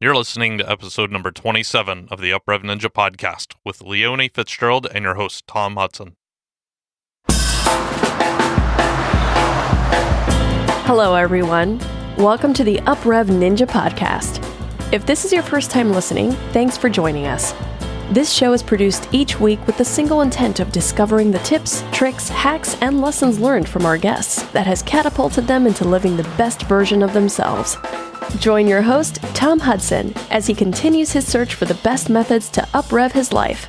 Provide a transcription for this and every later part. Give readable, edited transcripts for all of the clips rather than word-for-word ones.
You're listening to episode number 27 of the UpRev Ninja podcast with Leonie, Fitzgerald, and your host, Tom Hudson. Hello, everyone. Welcome to the UpRev Ninja podcast. If this is your first time listening, thanks for joining us. This show is produced each week with the single intent of discovering the tips, tricks, hacks, and lessons learned from our guests that has catapulted them into living the best version of themselves. Join your host, Tom Hudson, as he continues his search for the best methods to uprev his life.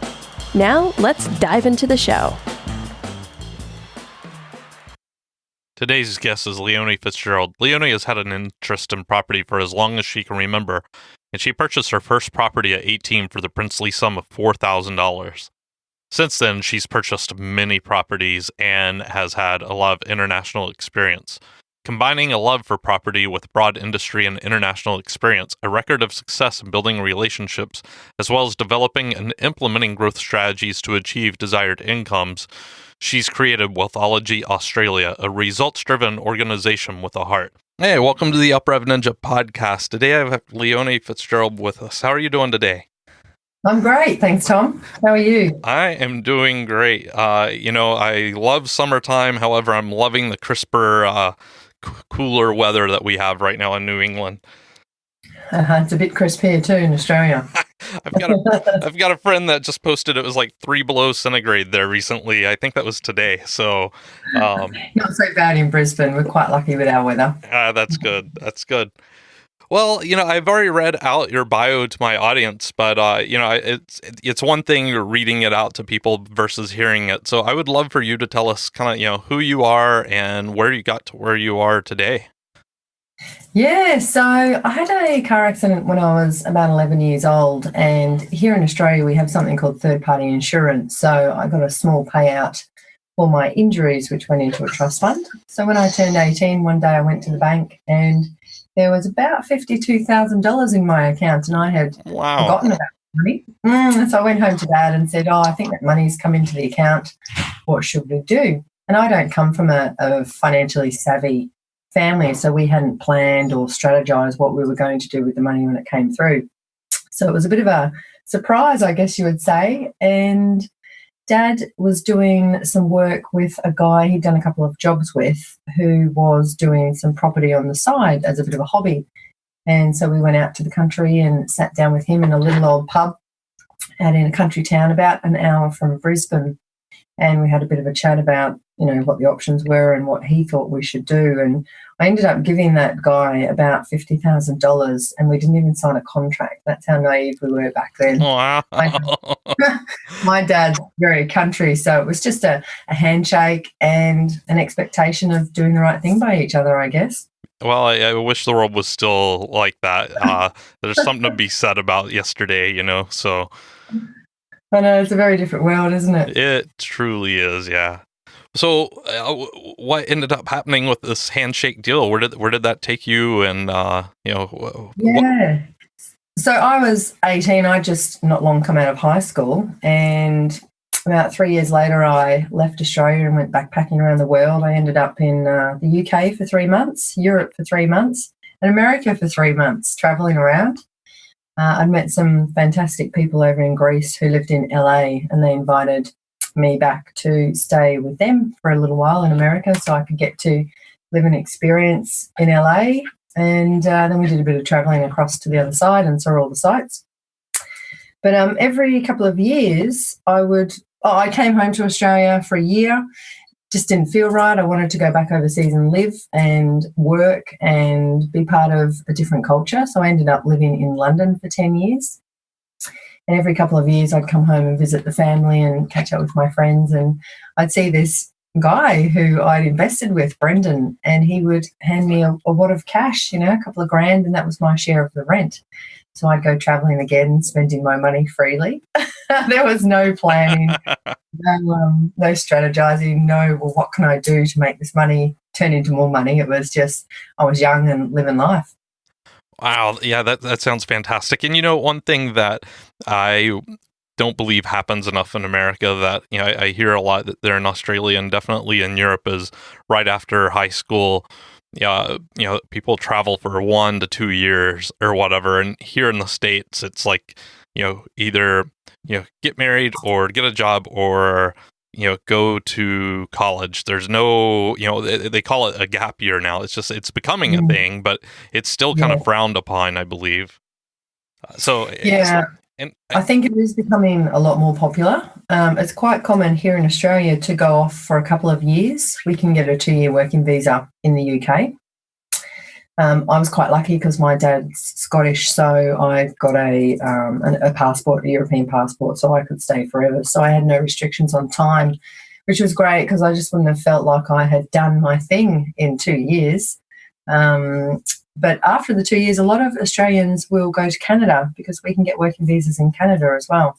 Now, let's dive into the show. Today's guest is Leonie Fitzgerald. Leonie has had an interest in property for as long as she can remember, and she purchased her first property at 18 for the princely sum of $4,000. Since then, she's purchased many properties and has had a lot of international experience. Combining a love for property with broad industry and international experience, a record of success in building relationships, as well as developing and implementing growth strategies to achieve desired incomes, she's created Wealthology Australia, a results-driven organization with a heart. Hey, welcome to the UpRev Ninja podcast. Today I have Leonie Fitzgerald with us. How are you doing today? I'm great. Thanks, Tom. How are you? I am doing great. I love summertime. However, I'm loving the crisper, cooler weather that we have right now in New England. It's a bit crisp here too in Australia. I've got a friend that just posted it was like 3 below centigrade there recently. I think that was today. So not so bad in Brisbane. We're quite lucky with our weather. That's good. That's good. Well, I've already read out your bio to my audience, but it's one thing you're reading it out to people versus hearing it. So I would love for you to tell us kind of, who you are and where you got to where you are today. Yeah, so I had a car accident when I was about 11 years old, and here in Australia we have something called third-party insurance. So I got a small payout for my injuries, which went into a trust fund. So when I turned 18, one day I went to the bank and there was about $52,000 in my account, and I had forgotten about money. So I went home to Dad and said, I think that money's come into the account. What should we do? And I don't come from a financially savvy family, so we hadn't planned or strategized what we were going to do with the money when it came through. So it was a bit of a surprise, I guess you would say. And Dad was doing some work with a guy he'd done a couple of jobs with who was doing some property on the side as a bit of a hobby. And so we went out to the country and sat down with him in a little old pub out in a country town about an hour from Brisbane. And we had a bit of a chat about, what the options were and what he thought we should do. And I ended up giving that guy about $50,000, and we didn't even sign a contract. That's how naive we were back then. Wow. My dad's very country, so it was just a handshake and an expectation of doing the right thing by each other, I guess. Well, I wish the world was still like that. There's something to be said about yesterday, so. I know, it's a very different world, isn't it? It truly is, yeah. So, what ended up happening with this handshake deal? Where did that take you? And Yeah. So I was 18. I just not long come out of high school, and about 3 years later, I left Australia and went backpacking around the world. I ended up in the UK for 3 months, Europe for 3 months, and America for 3 months, traveling around. I'd met some fantastic people over in Greece who lived in LA, and they invited me back to stay with them for a little while in America so I could get to live an experience in LA. And then we did a bit of traveling across to the other side and saw all the sights. But every couple of years I came home to Australia for a year. Just didn't feel right. I wanted to go back overseas and live and work and be part of a different culture. So I ended up living in London for 10 years. And every couple of years I'd come home and visit the family and catch up with my friends. And I'd see this guy who I'd invested with, Brendan, and he would hand me a wad of cash, a couple of grand, and that was my share of the rent. So I'd go travelling again, spending my money freely. There was no planning, no strategizing, what can I do to make this money turn into more money? It was just, I was young and living life. Wow. Yeah, that sounds fantastic. And one thing that I don't believe happens enough in America that, I hear a lot that there in Australia and definitely in Europe is right after high school, people travel for 1 to 2 years or whatever. And here in the States, it's like, either, get married or get a job or, go to college. There's no, they call it a gap year now. It's becoming a thing, but it's still kind of frowned upon, I believe. I think it is becoming a lot more popular. It's quite common here in Australia to go off for a couple of years. We can get a 2-year working visa in the UK. I was quite lucky because my dad's Scottish, so I got a passport, a European passport, so I could stay forever. So I had no restrictions on time, which was great because I just wouldn't have felt like I had done my thing in 2 years. But after the 2 years, a lot of Australians will go to Canada because we can get working visas in Canada as well.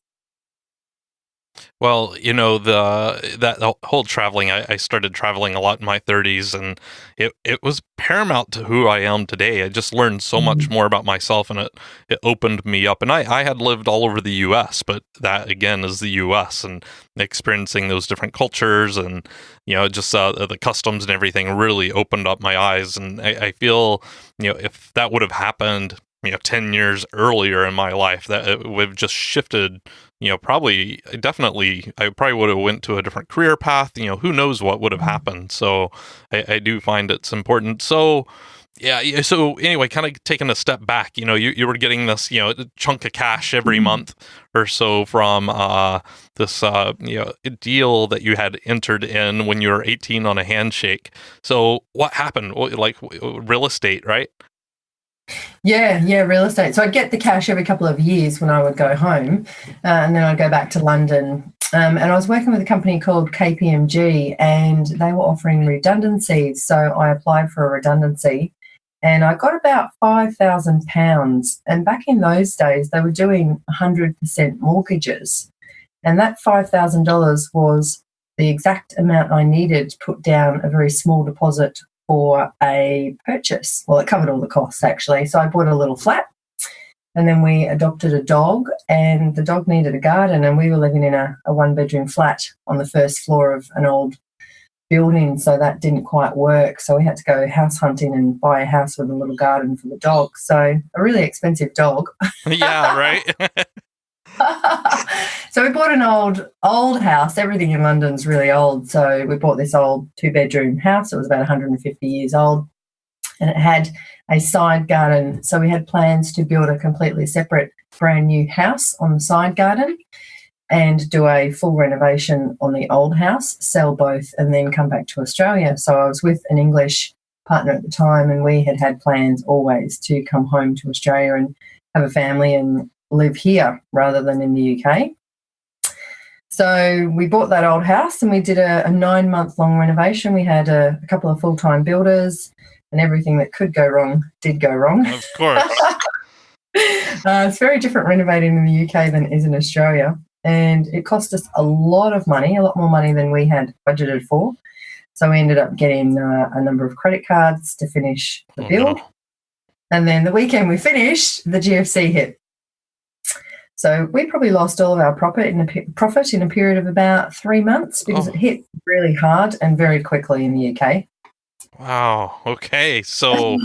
Well, that whole traveling, I started traveling a lot in my 30s, and it was paramount to who I am today. I just learned so much more about myself, and it opened me up. And I had lived all over the U.S., but that, again, is the U.S., and experiencing those different cultures and, just the customs and everything really opened up my eyes. And I feel, if that would have happened, 10 years earlier in my life, that it would have just shifted, I probably would have went to a different career path. Who knows what would have happened. So I do find it's important. So yeah. So anyway, kind of taking a step back, you were getting this, chunk of cash every month or so from this, deal that you had entered in when you were 18 on a handshake. So what happened? Like real estate, right? Yeah, real estate. So I'd get the cash every couple of years when I would go home, and then I'd go back to London. And I was working with a company called KPMG, and they were offering redundancies. So I applied for a redundancy, and I got about £5,000. And back in those days, they were doing 100% mortgages. And that $5,000 was the exact amount I needed to put down a very small deposit for a purchase. Well, it covered all the costs, actually. So I bought a little flat, and then we adopted a dog, and the dog needed a garden, and we were living in a one-bedroom flat on the first floor of an old building, so that didn't quite work. So we had to go house hunting and buy a house with a little garden for the dog. So a really expensive dog. Yeah, right. So we bought an old house. Everything in London's really old. So we bought this old 2-bedroom house. It was about 150 years old, and it had a side garden. So we had plans to build a completely separate brand new house on the side garden and do a full renovation on the old house, sell both, and then come back to Australia. So I was with an English partner at the time, and we had plans always to come home to Australia and have a family and live here rather than in the UK. So we bought that old house, and we did a 9-month-long renovation. We had a couple of full-time builders, and everything that could go wrong did go wrong. Of course. It's very different renovating in the UK than it is in Australia. And it cost us a lot of money, a lot more money than we had budgeted for. So we ended up getting a number of credit cards to finish the build. No. And then the weekend we finished, the GFC hit. So we probably lost all of our profit in a period of about 3 months because it hit really hard and very quickly in the UK. Wow. Okay. So,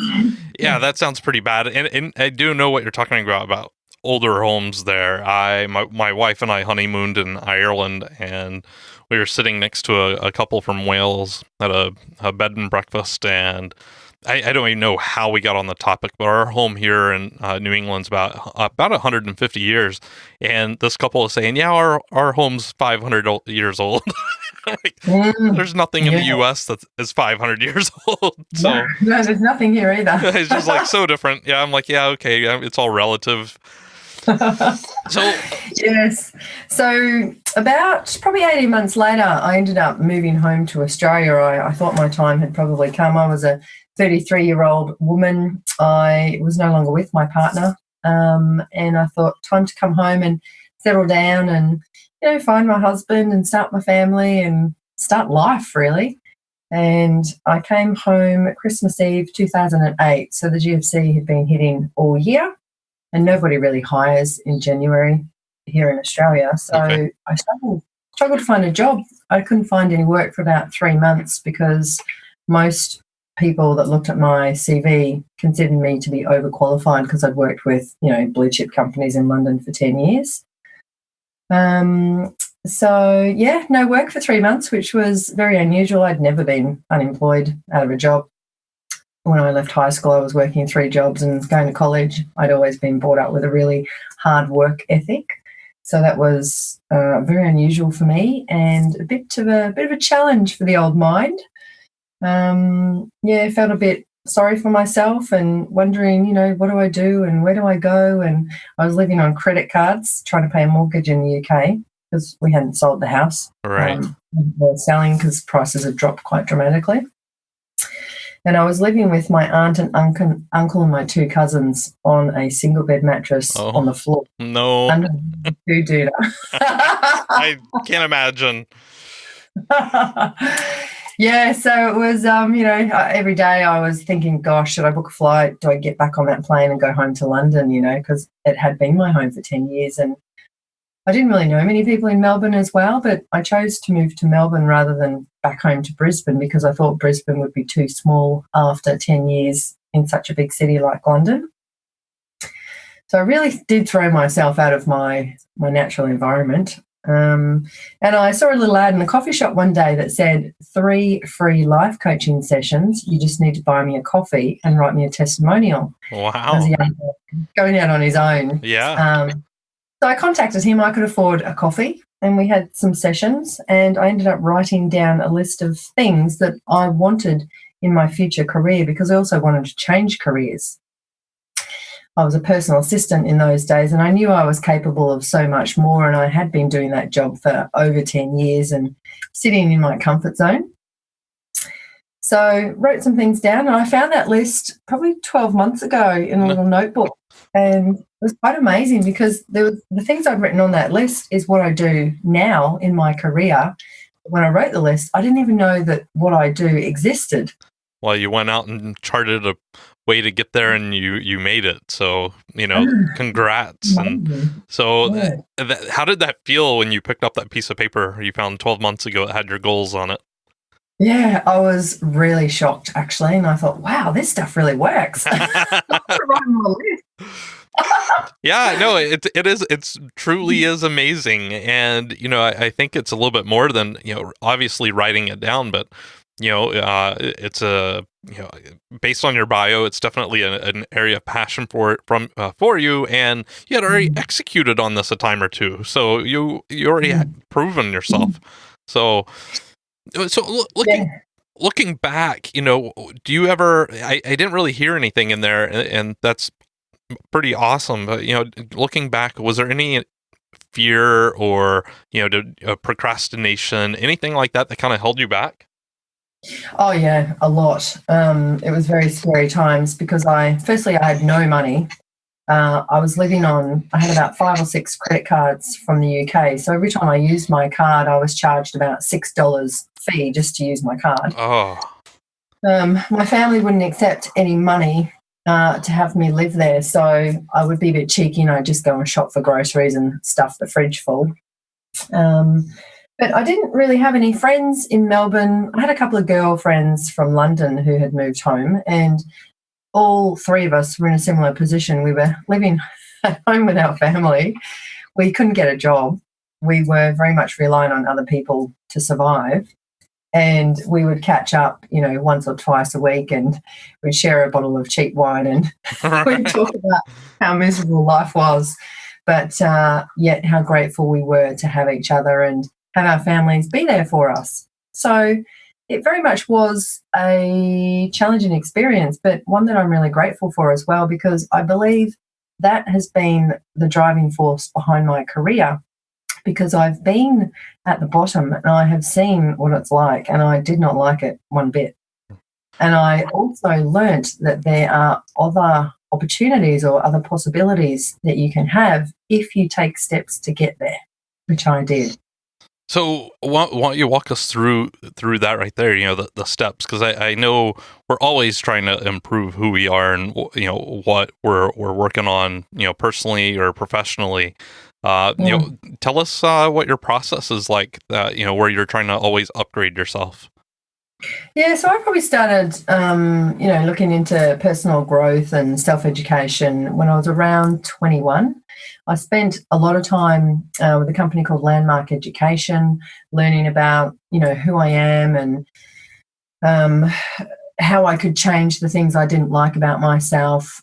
yeah, that sounds pretty bad. And I do know what you're talking about older homes there. My wife and I honeymooned in Ireland, and we were sitting next to a couple from Wales at a bed and breakfast, and I don't even know how we got on the topic, but our home here in New England's about 150 years, and this couple is saying, yeah, our home's 500 years old. There's nothing in the U.S. that is 500 years old. So no, there's nothing here either. It's just like so different. Yeah, I'm like, yeah, okay, it's all relative. Yes. So about probably 18 months later, I ended up moving home to Australia. I thought my time had probably come. I was a 33-year-old woman. I was no longer with my partner, and I thought time to come home and settle down and find my husband and start my family and start life, really. And I came home at Christmas Eve 2008. So the GFC had been hitting all year, and nobody really hires in January here in Australia. So okay. I struggled to find a job. I couldn't find any work for about 3 months because most people that looked at my CV considered me to be overqualified because I'd worked with, blue chip companies in London for 10 years. No work for 3 months, which was very unusual. I'd never been unemployed out of a job. When I left high school, I was working 3 jobs, and going to college, I'd always been brought up with a really hard work ethic. So that was very unusual for me, and a bit of a challenge for the old mind. I felt a bit sorry for myself and wondering, what do I do and where do I go? And I was living on credit cards, trying to pay a mortgage in the UK because we hadn't sold the house. Right. We were selling because prices had dropped quite dramatically. And I was living with my aunt and uncle and my 2 cousins on a single bed mattress on the floor. No. Under the doo-doodah. I can't imagine. Yeah, so it was, every day I was thinking, gosh, should I book a flight? Do I get back on that plane and go home to London, because it had been my home for 10 years. And I didn't really know many people in Melbourne as well, but I chose to move to Melbourne rather than back home to Brisbane because I thought Brisbane would be too small after 10 years in such a big city like London. So I really did throw myself out of my natural environment. And I saw a little ad in the coffee shop one day that said 3 free life coaching sessions. You just need to buy me a coffee and write me a testimonial. Wow. Going out on his own. Yeah. So I contacted him. I could afford a coffee, and we had some sessions, and I ended up writing down a list of things that I wanted in my future career because I also wanted to change careers. I was a personal assistant in those days, and I knew I was capable of so much more, and I had been doing that job for over 10 years and sitting in my comfort zone. So wrote some things down, and I found that list probably 12 months ago in a little notebook, and it was quite amazing because the things I'd written on that list is what I do now in my career. When I wrote the list, I didn't even know that what I do existed. Well, you went out and charted a way to get there, and you made it. So, congrats. And so how did that feel when you picked up that piece of paper you found 12 months ago that had your goals on it? Yeah, I was really shocked, actually. And I thought, wow, this stuff really works. Yeah, no, it is. It's truly is amazing. And, I think it's a little bit more than, obviously writing it down, but, it's based on your bio, it's definitely an area of passion for you. And you had already executed on this a time or two. So you already had proven yourself. So looking back, do you ever, I didn't really hear anything in there, and that's pretty awesome. But, looking back, was there any fear or, procrastination, anything like that kind of held you back? Oh, yeah, a lot. It was very scary times because I had no money. I was living on, I had about 5 or 6 credit cards from the UK. So every time I used my card, I was charged about $6 fee just to use my card. Oh. My family wouldn't accept any money to have me live there. So I would be a bit cheeky and I'd just go and shop for groceries and stuff the fridge full. But I didn't really have any friends in Melbourne. I had a couple of girlfriends from London who had moved home, and all 3 of us were in a similar position. We were living at home with our family. We couldn't get a job. We were very much relying on other people to survive. And we would catch up, once or twice a week, and we'd share a bottle of cheap wine and we'd talk about how miserable life was, but yet how grateful we were to have each other and have our families be there for us. So it very much was a challenging experience, but one that I'm really grateful for as well, because I believe that has been the driving force behind my career, because I've been at the bottom and I have seen what it's like, and I did not like it one bit. And I also learnt that there are other opportunities or other possibilities that you can have if you take steps to get there, which I did. So why don't you walk us through that right there, the steps, because I know we're always trying to improve who we are and, what we're working on, personally or professionally. Tell us what your process is like, where you're trying to always upgrade yourself. Yeah, so I probably started, looking into personal growth and self-education when I was around 21. I spent a lot of time with a company called Landmark Education, learning about, who I am and um, how I could change the things I didn't like about myself,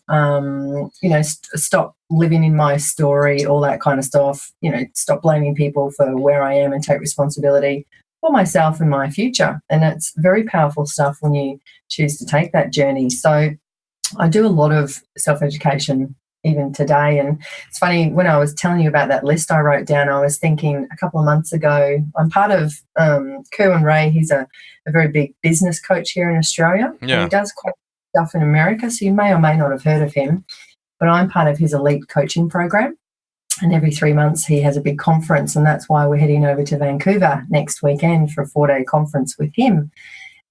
stop living in my story, all that kind of stuff, stop blaming people for where I am and take responsibility for myself and my future. And it's very powerful stuff when you choose to take that journey. So I do a lot of self-education even today. And it's funny, when I was telling you about that list I wrote down, I was thinking a couple of months ago, I'm part of Kerwin Ray. He's a very big business coach here in Australia. Yeah. And he does quite stuff in America, so you may or may not have heard of him. But I'm part of his elite coaching program. And every 3 months he has a big conference, and that's why we're heading over to Vancouver next weekend for a 4-day conference with him.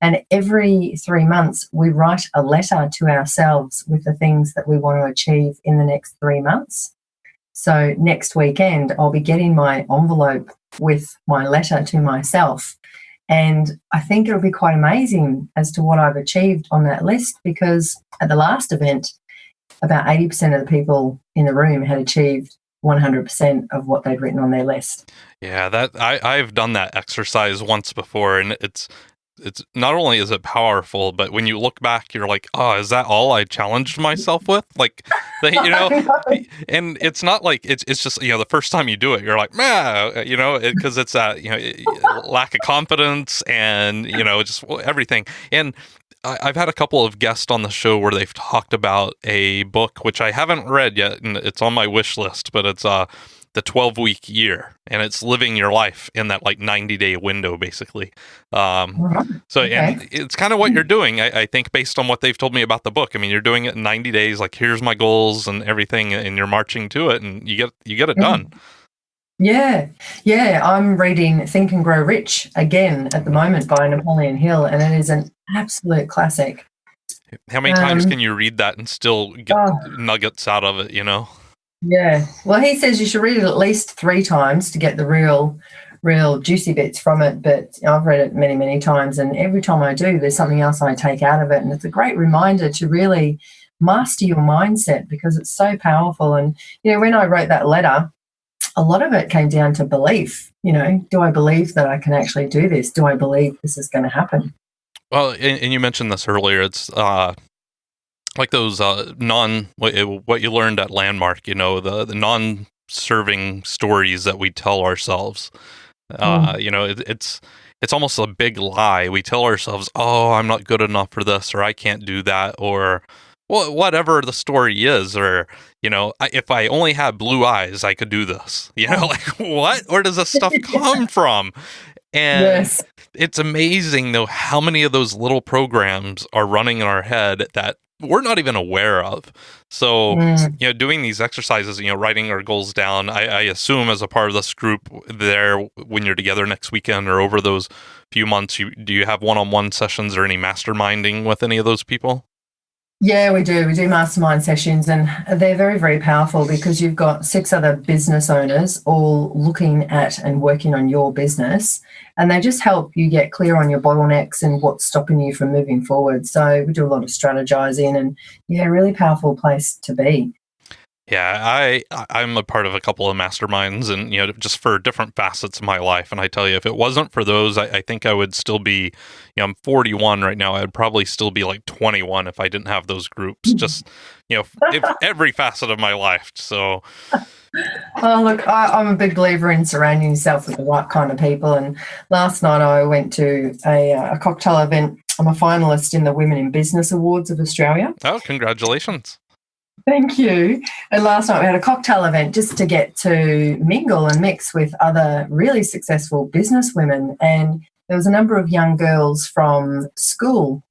And every 3 months, we write a letter to ourselves with the things that we want to achieve in the next 3 months. So next weekend, I'll be getting my envelope with my letter to myself. And I think it'll be quite amazing as to what I've achieved on that list, because at the last event, about 80% of the people in the room had achieved 100% of what they'd written on their list. Yeah, that I've done that exercise once before, and it's not only is it powerful, but when you look back, you're like, oh, is that all I challenged myself with? Like, and it's not like it's just, the first time you do it, you're like, because it's that, lack of confidence and, just everything. And I've had a couple of guests on the show where they've talked about a book, which I haven't read yet, and it's on my wish list, but it's the 12-week year, and it's living your life in that 90-day window, basically. So, okay. And it's kind of what you're doing, I think, based on what they've told me about the book. I mean, you're doing it in 90 days, like, here's my goals and everything, and you're marching to it, and you get it done. Yeah. I'm reading Think and Grow Rich again at the moment by Napoleon Hill, and it is an absolute classic. How many times can you read that and still get nuggets out of it, Yeah. Well, he says you should read it at least 3 times to get the real juicy bits from it. But I've read it many, many times, and every time I do, there's something else I take out of it. And it's a great reminder to really master your mindset, because it's so powerful. And, when I wrote that letter, a lot of it came down to belief. Do I believe that I can actually do this? Do I believe this is going to happen? Well, and you mentioned this earlier. It's like those what you learned at Landmark, the non-serving stories that we tell ourselves. It's almost a big lie. We tell ourselves, "Oh, I'm not good enough for this," or "I can't do that," or whatever the story is, or if I only had blue eyes, I could do this. Like, what? Where does this stuff come from? And yes. It's amazing, though, how many of those little programs are running in our head that we're not even aware of. So, doing these exercises, writing our goals down, I assume as a part of this group there, when you're together next weekend or over those few months, do you have one-on-one sessions or any masterminding with any of those people? Yeah, we do. We do mastermind sessions, and they're very, very powerful, because you've got 6 other business owners all looking at and working on your business, and they just help you get clear on your bottlenecks and what's stopping you from moving forward. So we do a lot of strategizing, and really powerful place to be. Yeah, I'm a part of a couple of masterminds, and just for different facets of my life. And I tell you, if it wasn't for those, I think I would still be, I'm 41 right now. I'd probably still be like 21 if I didn't have those groups. Just every facet of my life. So, oh look, I'm a big believer in surrounding yourself with the right kind of people. And last night I went to a cocktail event. I'm a finalist in the Women in Business Awards of Australia. Oh, congratulations. Thank you. And last night we had a cocktail event just to get to mingle and mix with other really successful business women. And there was a number of young girls from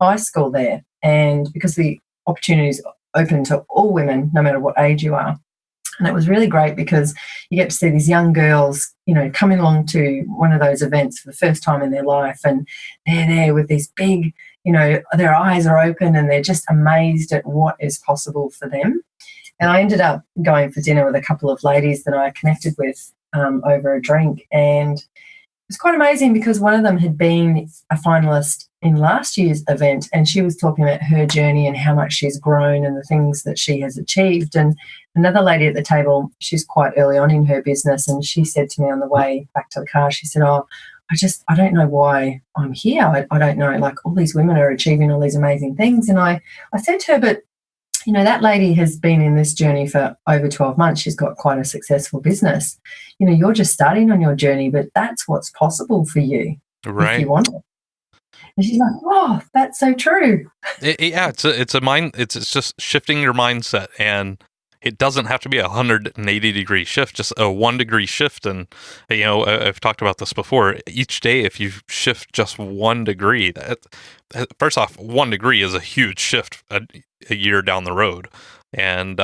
high school there. And because the opportunity is open to all women, no matter what age you are. And it was really great, because you get to see these young girls, coming along to one of those events for the first time in their life. And they're there with these big, their eyes are open, and they're just amazed at what is possible for them. And I ended up going for dinner with a couple of ladies that I connected with over a drink. And it's quite amazing because one of them had been a finalist in last year's event, and she was talking about her journey and how much she's grown and the things that she has achieved. And another lady at the table, she's quite early on in her business, and she said to me on the way back to the car, she said, "Oh, I don't know why I'm here. I don't know, like all these women are achieving all these amazing things." And I said to her, "But that lady has been in this journey for over 12 months. She's got quite a successful business. You're just starting on your journey, but that's what's possible for you if you want it." And she's like, "Oh, that's so true." It's a mind. It's just shifting your mindset, and it doesn't have to be a 180-degree shift, just a 1-degree shift. And I've talked about this before. Each day, if you shift just 1 degree, first off, 1 degree is a huge shift a year down the road. And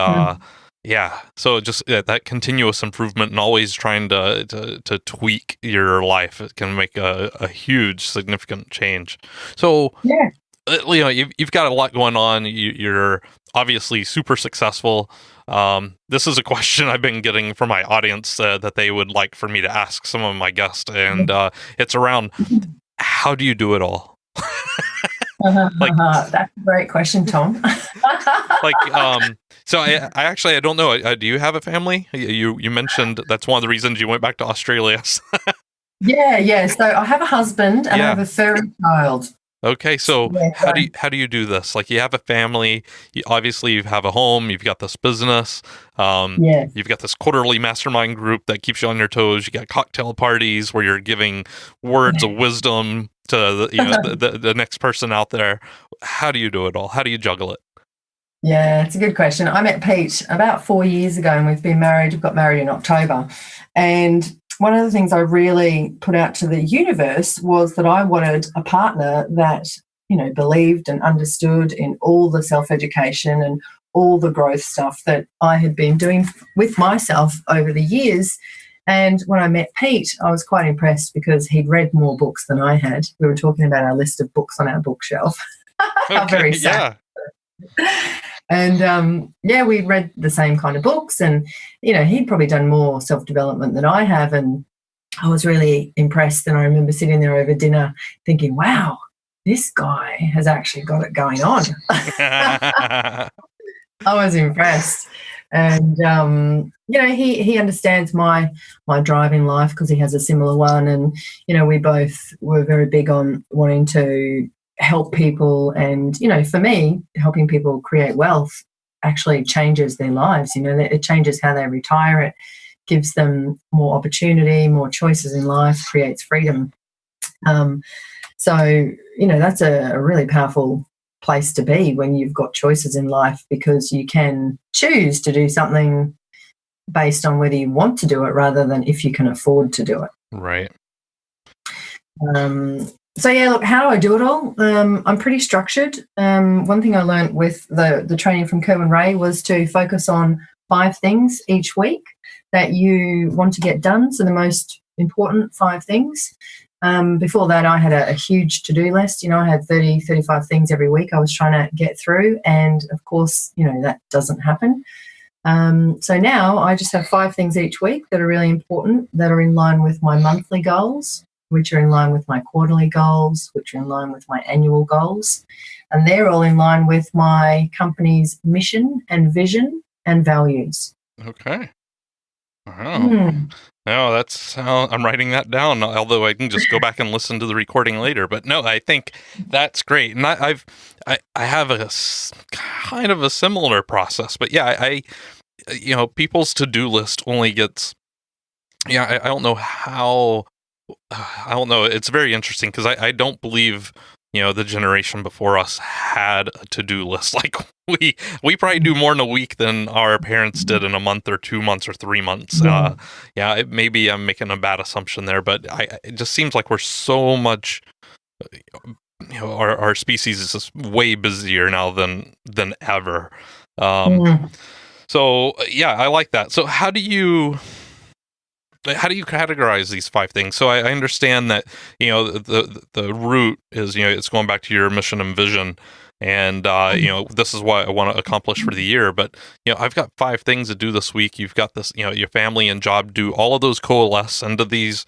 so just that continuous improvement and always trying to tweak your life, it can make a huge, significant change. So, you've got a lot going on. You're obviously super successful. This is a question I've been getting from my audience that they would like for me to ask some of my guests, and it's around, how do you do it all? That's a great question, Tom. So I don't know. Do you have a family? You mentioned that's one of the reasons you went back to Australia. Yeah. So I have a husband and I have a furry child. Okay, so how do you do this? Like, you have a family, obviously you have a home, you've got this business, you've got this quarterly mastermind group that keeps you on your toes. You got cocktail parties where you're giving words of wisdom to the next person out there. How do you do it all? How do you juggle it? Yeah, it's a good question. I met Pete about 4 years ago, and we've been married. We got married in October, and one of the things I really put out to the universe was that I wanted a partner that, believed and understood in all the self-education and all the growth stuff that I had been doing with myself over the years. And when I met Pete, I was quite impressed because he'd read more books than I had. We were talking about our list of books on our bookshelf. How very sad. And we read the same kind of books, and he'd probably done more self-development than I have, and I was really impressed. And I remember sitting there over dinner thinking, wow, this guy has actually got it going on. I was impressed. And he understands my drive in life because he has a similar one, and we both were very big on wanting to help people. And for me, helping people create wealth actually changes their lives. It changes how they retire. It gives them more opportunity, more choices in life, creates freedom. So that's a really powerful place to be when you've got choices in life, because you can choose to do something based on whether you want to do it rather than if you can afford to do it. Right. So look, how do I do it all? I'm pretty structured. One thing I learned with the training from Kerwin Ray was to focus on 5 things each week that you want to get done. So the most important 5 things. Before that, I had a huge to-do list. I had 30, 35 things every week I was trying to get through. And of course, that doesn't happen. So now I just have 5 things each week that are really important, that are in line with my monthly goals, which are in line with my quarterly goals, which are in line with my annual goals. And they're all in line with my company's mission and vision and values. Okay. Wow. No, that's how I'm writing that down, although I can just go back and listen to the recording later. But no, I think that's great. And I have a kind of a similar process. But I people's to-do list only gets, I don't know how, I don't know. It's very interesting because I don't believe, the generation before us had a to-do list. Like we probably do more in a week than our parents did in a month or 2 months or 3 months. Maybe I'm making a bad assumption there, but it just seems like we're so much, our species is just way busier now than ever. So I like that. So how do you how do you categorize these 5 things? So I understand that, the root is, it's going back to your mission and vision. And, this is what I want to accomplish for the year. But, I've got 5 things to do this week. You've got this, your family and job. Do all of those coalesce into these,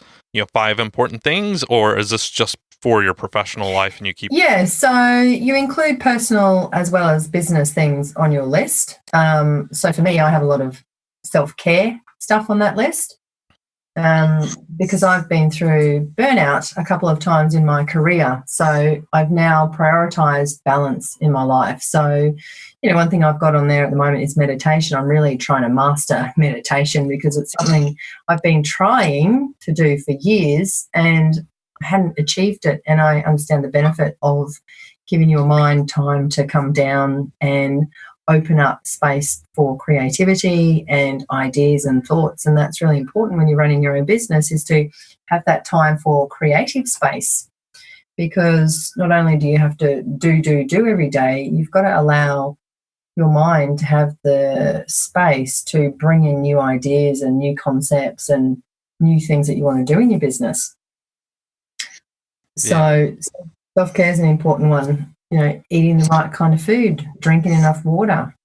5 important things? Or is this just for your professional life and you keep... Yeah, so you include personal as well as business things on your list. So for me, I have a lot of self-care stuff on that list. Because I've been through burnout a couple of times in my career. So I've now prioritized balance in my life. So, one thing I've got on there at the moment is meditation. I'm really trying to master meditation because it's something I've been trying to do for years and I hadn't achieved it. And I understand the benefit of giving your mind time to come down and open up space for creativity and ideas and thoughts. And that's really important when you're running your own business, is to have that time for creative space, because not only do you have to do every day, you've got to allow your mind to have the space to bring in new ideas and new concepts and new things that you want to do in your business. So self-care is an important one. Eating the right kind of food, drinking enough water.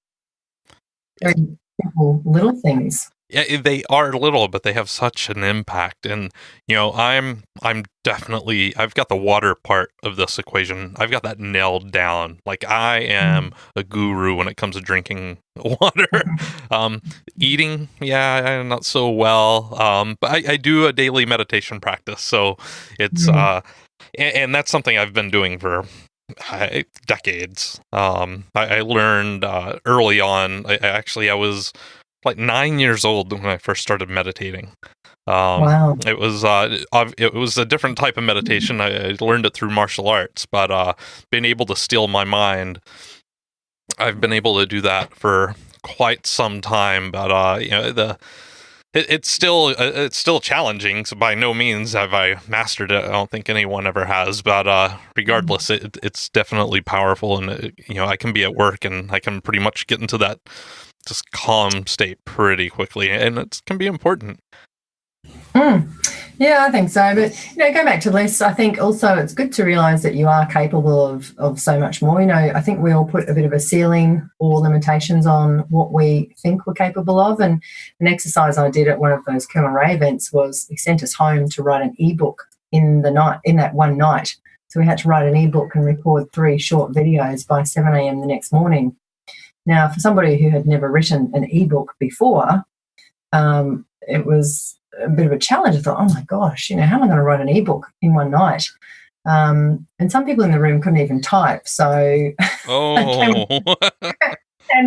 Very simple little things. Yeah, they are little, but they have such an impact. And, I'm definitely, I've got the water part of this equation. I've got that nailed down. Like, I am a guru when it comes to drinking water. Eating, not so well. But I do a daily meditation practice. So it's, and that's something I've been doing for decades. I learned early on. I was like 9 years old when I first started meditating. Wow! It was a different type of meditation. I learned it through martial arts, but being able to still my mind, I've been able to do that for quite some time. But it's still challenging. So by no means have I mastered it. I don't think anyone ever has. But regardless, it's definitely powerful, and I can be at work and I can pretty much get into that just calm state pretty quickly, and it can be important. Yeah, I think so. But, going back to the list, I think also it's good to realise that you are capable of so much more. I think we all put a bit of a ceiling or limitations on what we think we're capable of. And an exercise I did at one of those Kerwin Ray events was he sent us home to write an ebook in that one night. So we had to write an ebook and record 3 short videos by 7 a.m. the next morning. Now, for somebody who had never written an ebook before, it was a bit of a challenge. I thought, oh my gosh, how am I going to write an ebook in one night? And some people in the room couldn't even type, so and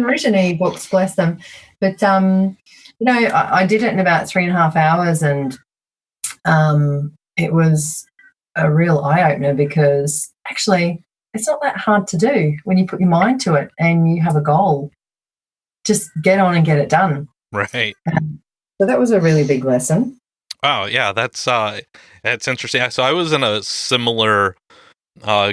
written ebooks, bless them. But I did it in about 3.5 hours, and it was a real eye opener, because actually it's not that hard to do when you put your mind to it and you have a goal. Just get on and get it done. Right. So that was a really big lesson. Oh, yeah, that's interesting. So I was in a similar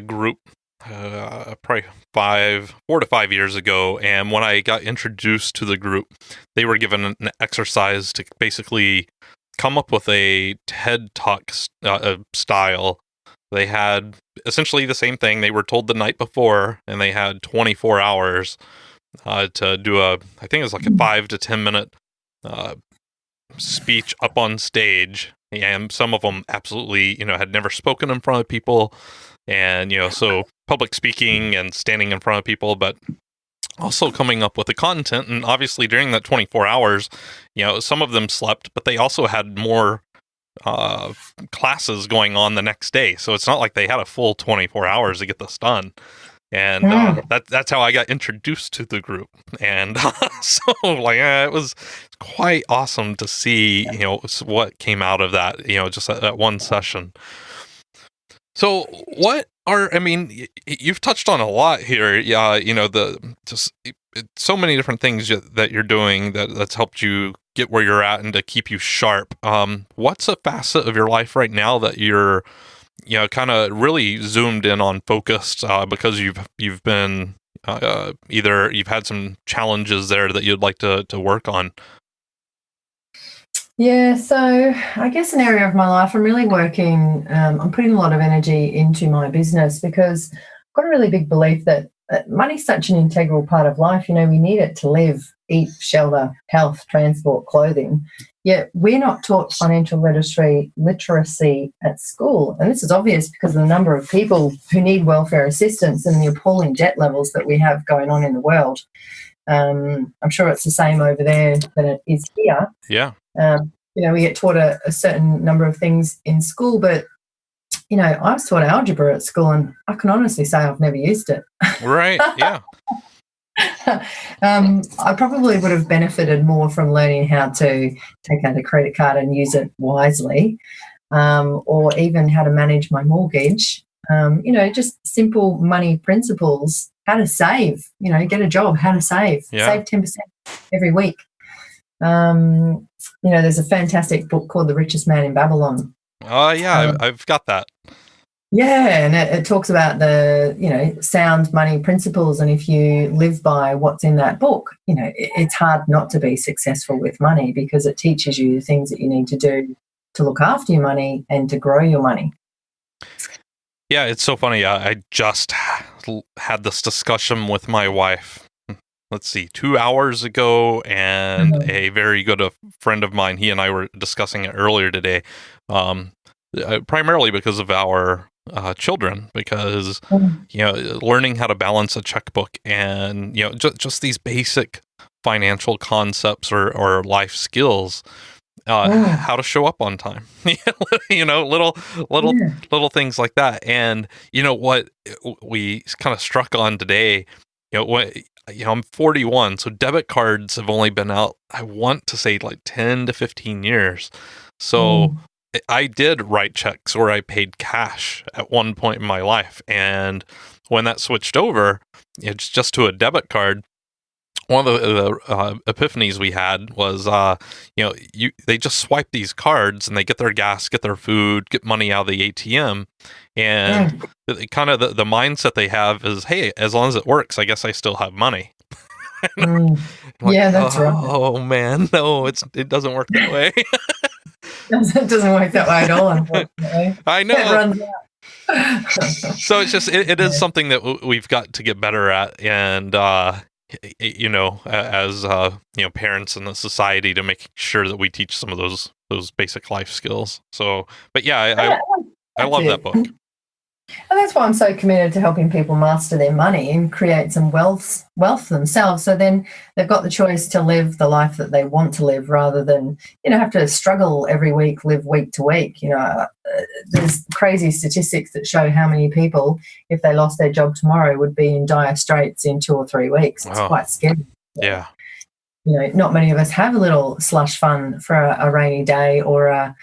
group probably 4 to 5 years ago, and when I got introduced to the group, they were given an exercise to basically come up with a TED Talk style. They had essentially the same thing. They were told the night before, and they had 24 hours to do I think it was like a 5 to 10 minute speech up on stage. And some of them absolutely, had never spoken in front of people, and so public speaking and standing in front of people, but also coming up with the content. And obviously during that 24 hours, some of them slept, but they also had more classes going on the next day. So it's not like they had a full 24 hours to get this done. And that's how I got introduced to the group. And so it was quite awesome to see, what came out of that, just at one session. So you've touched on a lot here. Yeah. So many different things that you're doing that's helped you get where you're at and to keep you sharp. What's a facet of your life right now that you're, kind of really zoomed in on, focused, because you've been either you've had some challenges there that you'd like to work on? Yeah, so I guess an area of my life I'm really working, I'm putting a lot of energy into my business because I've got a really big belief that money's such an integral part of life. We need it to live, eat, shelter, health, transport, clothing. Yet we're not taught financial literacy at school. And this is obvious because of the number of people who need welfare assistance and the appalling debt levels that we have going on in the world. I'm sure it's the same over there than it is here. Yeah. We get taught a certain number of things in school, but, I was taught algebra at school and I can honestly say I've never used it. Right, yeah. I probably would have benefited more from learning how to take out a credit card and use it wisely, or even how to manage my mortgage. Just simple money principles, how to save, get a job, how to save, save 10% every week. There's a fantastic book called The Richest Man in Babylon. Oh, yeah, I've got that. Yeah, and it talks about the, sound money principles. And if you live by what's in that book, it's hard not to be successful with money because it teaches you the things that you need to do to look after your money and to grow your money. Yeah, it's so funny. I just had this discussion with my wife, 2 hours ago, and a very good friend of mine, he and I were discussing it earlier today, primarily because of our children, because learning how to balance a checkbook and just these basic financial concepts or life skills, how to show up on time, little things like that. And what we kind of struck on today, I'm 41, so debit cards have only been out, I want to say, like 10 to 15 years. So I did write checks or I paid cash at one point in my life. And when that switched over, it's just to a debit card. One of the epiphanies we had was, they just swipe these cards and they get their gas, get their food, get money out of the ATM. And kind of the mindset they have is, hey, as long as it works, I guess I still have money. That's right. Oh, man, no, it doesn't work that way. It doesn't work that way at all, unfortunately. I know. It runs out. So it's just, it is something that we've got to get better at. And, as parents in the society, to make sure that we teach some of those basic life skills. So, but yeah, I love that book. And that's why I'm so committed to helping people master their money and create some wealth themselves. So then they've got the choice to live the life that they want to live rather than, have to struggle every week, live week to week. There's crazy statistics that show how many people, if they lost their job tomorrow, would be in dire straits in 2 or 3 weeks. It's quite scary. Yeah. Not many of us have a little slush fund for a rainy day or an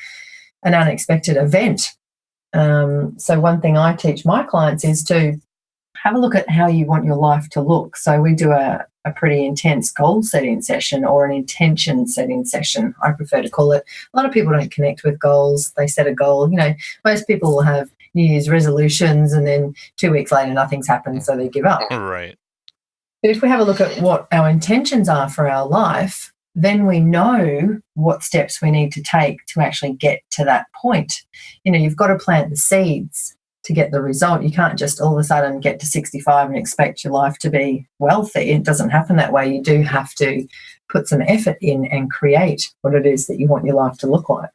unexpected event. So one thing I teach my clients is to have a look at how you want your life to look. So we do a pretty intense goal setting session or an intention setting session, I prefer to call it. A lot of people don't connect with goals. They set a goal. Most people will have New Year's resolutions and then 2 weeks later nothing's happened, so they give up. Right. But if we have a look at what our intentions are for our life, then we know what steps we need to take to actually get to that point. You've got to plant the seeds to get the result. You can't just all of a sudden get to 65 and expect your life to be wealthy. It doesn't happen that way. You do have to put some effort in and create what it is that you want your life to look like.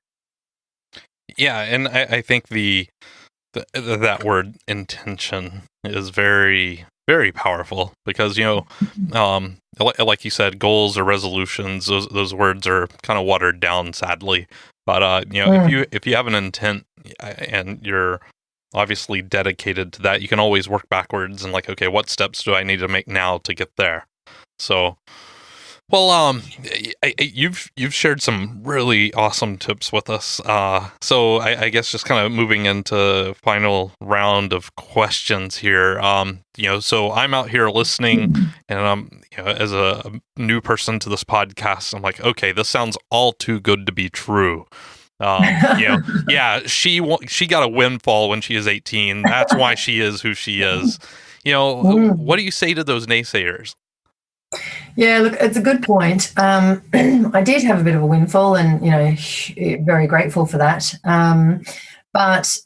Yeah, and I think that word intention is very, very powerful because, like you said, goals or resolutions, those words are kind of watered down, sadly. But, if you have an intent and you're obviously dedicated to that, you can always work backwards and okay, what steps do I need to make now to get there? So, well, you've shared some really awesome tips with us. So I guess just kind of moving into final round of questions here. So I'm out here listening, and as a new person to this podcast, I'm like, okay, this sounds all too good to be true. She got a windfall when she was 18. That's why she is who she is. What do you say to those naysayers? Yeah, look, it's a good point. I did have a bit of a windfall and, very grateful for that. But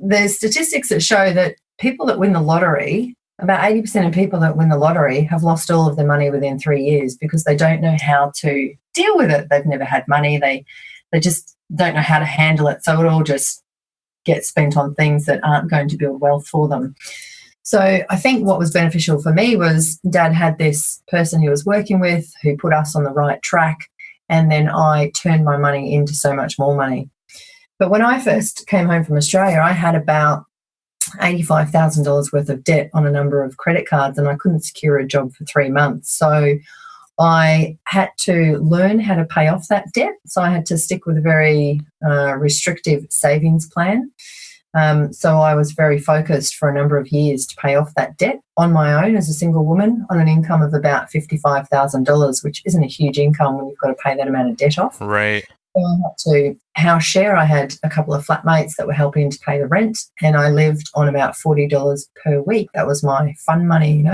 there's statistics that show that people that win the lottery, about 80% of people that win the lottery have lost all of their money within 3 years because they don't know how to deal with it. They've never had money. They just don't know how to handle it. So it all just gets spent on things that aren't going to build wealth for them. So I think what was beneficial for me was Dad had this person he was working with who put us on the right track, and then I turned my money into so much more money. But when I first came home from Australia, I had about $85,000 worth of debt on a number of credit cards, and I couldn't secure a job for 3 months. So I had to learn how to pay off that debt. So I had to stick with a very restrictive savings plan. So I was very focused for a number of years to pay off that debt on my own as a single woman on an income of about $55,000, which isn't a huge income when you've got to pay that amount of debt off. Right. So I had to house share. I had a couple of flatmates that were helping to pay the rent, and I lived on about $40 per week. That was my fun money,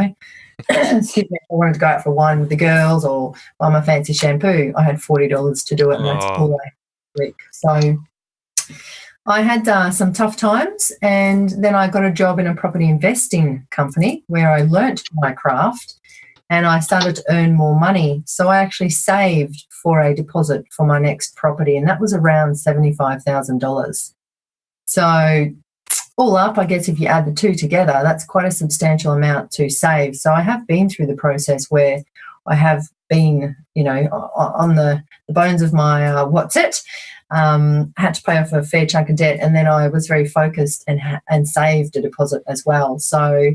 Excuse me, if I wanted to go out for wine with the girls or buy my fancy shampoo, I had $40 to do it, and that's all I had a week. So I had some tough times, and then I got a job in a property investing company where I learnt my craft and I started to earn more money. So I actually saved for a deposit for my next property, and that was around $75,000. So all up, I guess if you add the two together, that's quite a substantial amount to save. So I have been through the process where I have been, on the bones of my had to pay off a fair chunk of debt, and then I was very focused and saved a deposit as well. So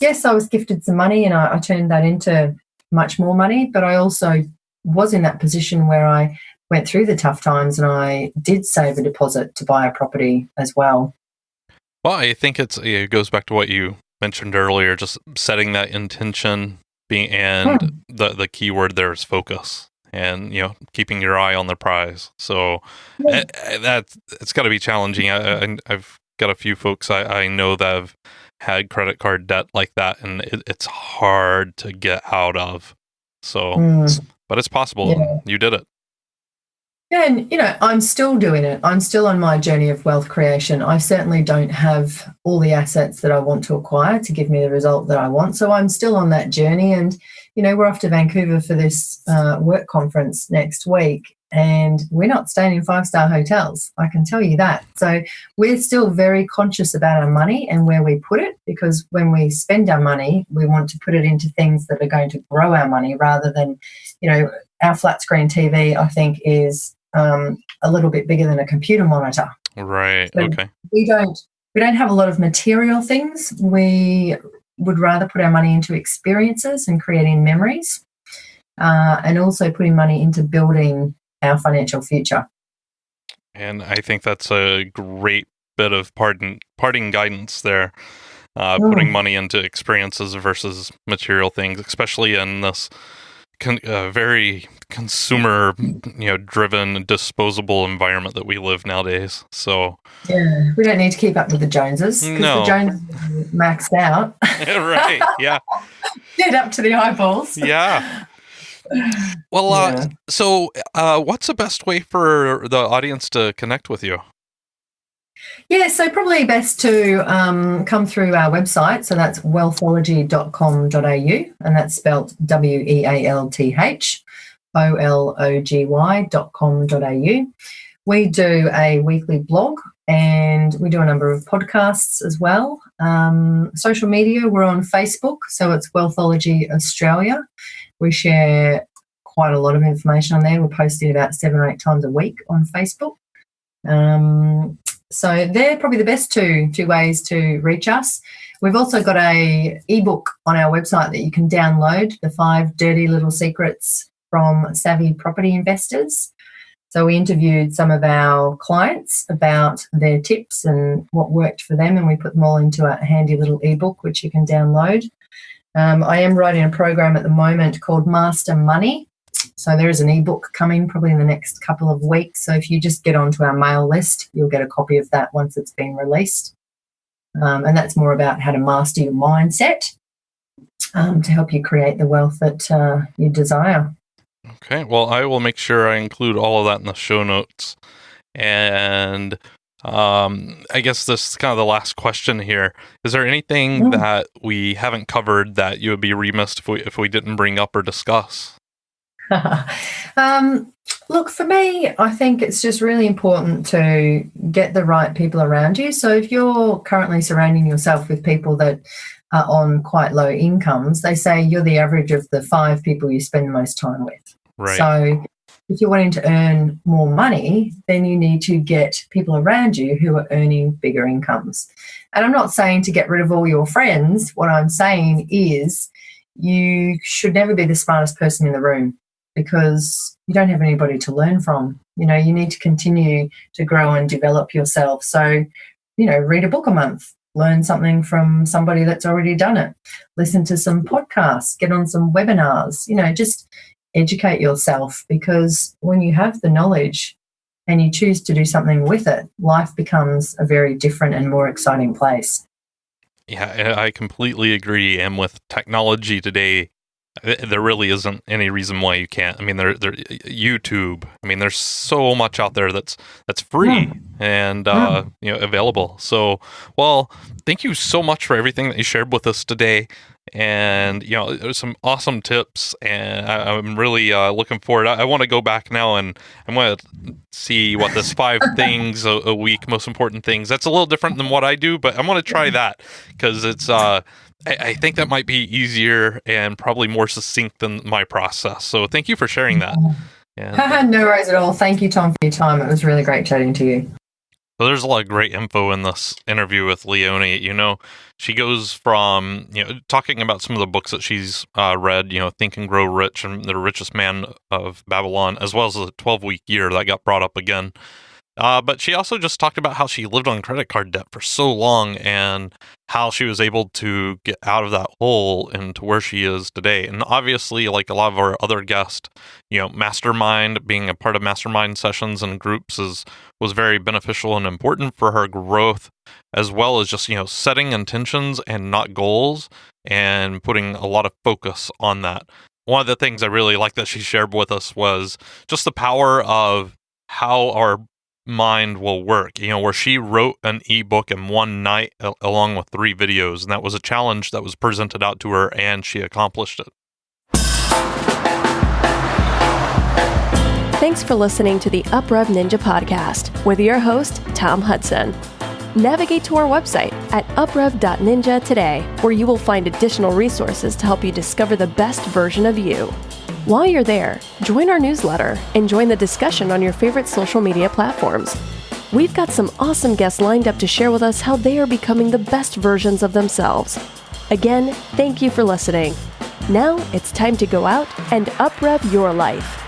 yes, I was gifted some money and I turned that into much more money, but I also was in that position where I went through the tough times and I did save a deposit to buy a property as well. Well, I think it goes back to what you mentioned earlier, just setting that intention the key word there is focus, and keeping your eye on the prize. So it's got to be challenging. I've got a few folks I know that have had credit card debt like that, and it's hard to get out of. So, but it's possible. Yeah. You did it. Yeah, and I'm still doing it. I'm still on my journey of wealth creation. I certainly don't have all the assets that I want to acquire to give me the result that I want. So I'm still on that journey. And, we're off to Vancouver for this work conference next week, and we're not staying in 5-star hotels. I can tell you that. So we're still very conscious about our money and where we put it, because when we spend our money, we want to put it into things that are going to grow our money rather than, our flat screen TV, I think, is a little bit bigger than a computer monitor. Right. So okay. We don't have a lot of material things. We would rather put our money into experiences and creating memories, and also putting money into building our financial future. And I think that's a great bit of parting guidance there. Putting money into experiences versus material things, especially in this very consumer, driven, disposable environment that we live nowadays. So yeah, we don't need to keep up with the Joneses, because the Joneses are maxed out. Right? Yeah, get up to the eyeballs. Yeah. Well, so what's the best way for the audience to connect with you? Yeah, so probably best to come through our website. So that's wealthology.com.au, and that's spelt wealthology.com.au. We do a weekly blog, and we do a number of podcasts as well. Social media, we're on Facebook, so it's Wealthology Australia. We share quite a lot of information on there. We're posting about 7 or 8 times a week on Facebook. So they're probably the best two ways to reach us. We've also got a ebook on our website that you can download, the 5 Dirty Little Secrets from Savvy Property Investors. So we interviewed some of our clients about their tips and what worked for them, and we put them all into a handy little ebook which you can download. I am writing a program at the moment called Master Money. So there is an ebook coming probably in the next couple of weeks. So if you just get onto our mail list, you'll get a copy of that once it's been released. And that's more about how to master your mindset. to help you create the wealth that you desire. Okay, well, I will make sure I include all of that in the show notes. And I guess this is kind of the last question here. Is there anything that we haven't covered that you would be remiss if we didn't bring up or discuss? Look, for me, I think it's just really important to get the right people around you. So if you're currently surrounding yourself with people that are on quite low incomes, they say you're the average of the 5 people you spend the most time with. Right. So if you're wanting to earn more money, then you need to get people around you who are earning bigger incomes. And I'm not saying to get rid of all your friends. What I'm saying is you should never be the smartest person in the room, because you don't have anybody to learn from. You need to continue to grow and develop yourself. So, read a book a month, learn something from somebody that's already done it, listen to some podcasts, get on some webinars, just educate yourself, because when you have the knowledge and you choose to do something with it, life becomes a very different and more exciting place. Yeah, I completely agree. And with technology today, there really isn't any reason why you can't. I mean, there YouTube. I mean, there's so much out there that's free and available. So, well, thank you so much for everything that you shared with us today. And there's some awesome tips, and I'm really looking forward. I want to go back now, and I'm going to see what this 5 things a week, most important things. That's a little different than what I do, but I'm going to try that, because it's I think that might be easier and probably more succinct than my process. So thank you for sharing that. And, no worries at all. Thank you, Tom, for your time. It was really great chatting to you. So there's a lot of great info in this interview with Leonie. She goes from, talking about some of the books that she's read, Think and Grow Rich and The Richest Man of Babylon, as well as the 12-week year that got brought up again. But she also just talked about how she lived on credit card debt for so long and how she was able to get out of that hole into where she is today. And obviously, like a lot of our other guests, mastermind, being a part of mastermind sessions and groups was very beneficial and important for her growth, as well as just, setting intentions and not goals and putting a lot of focus on that. One of the things I really like that she shared with us was just the power of how our mind will work, where she wrote an ebook in one night along with 3 videos, and that was a challenge that was presented out to her, and she accomplished it. Thanks for listening to the UpRev Ninja podcast with your host, Tom Hudson. Navigate to our website at uprev.ninja today, where you will find additional resources to help you discover the best version of you. While you're there, join our newsletter and join the discussion on your favorite social media platforms. We've got some awesome guests lined up to share with us how they are becoming the best versions of themselves. Again, thank you for listening. Now it's time to go out and uprev your life.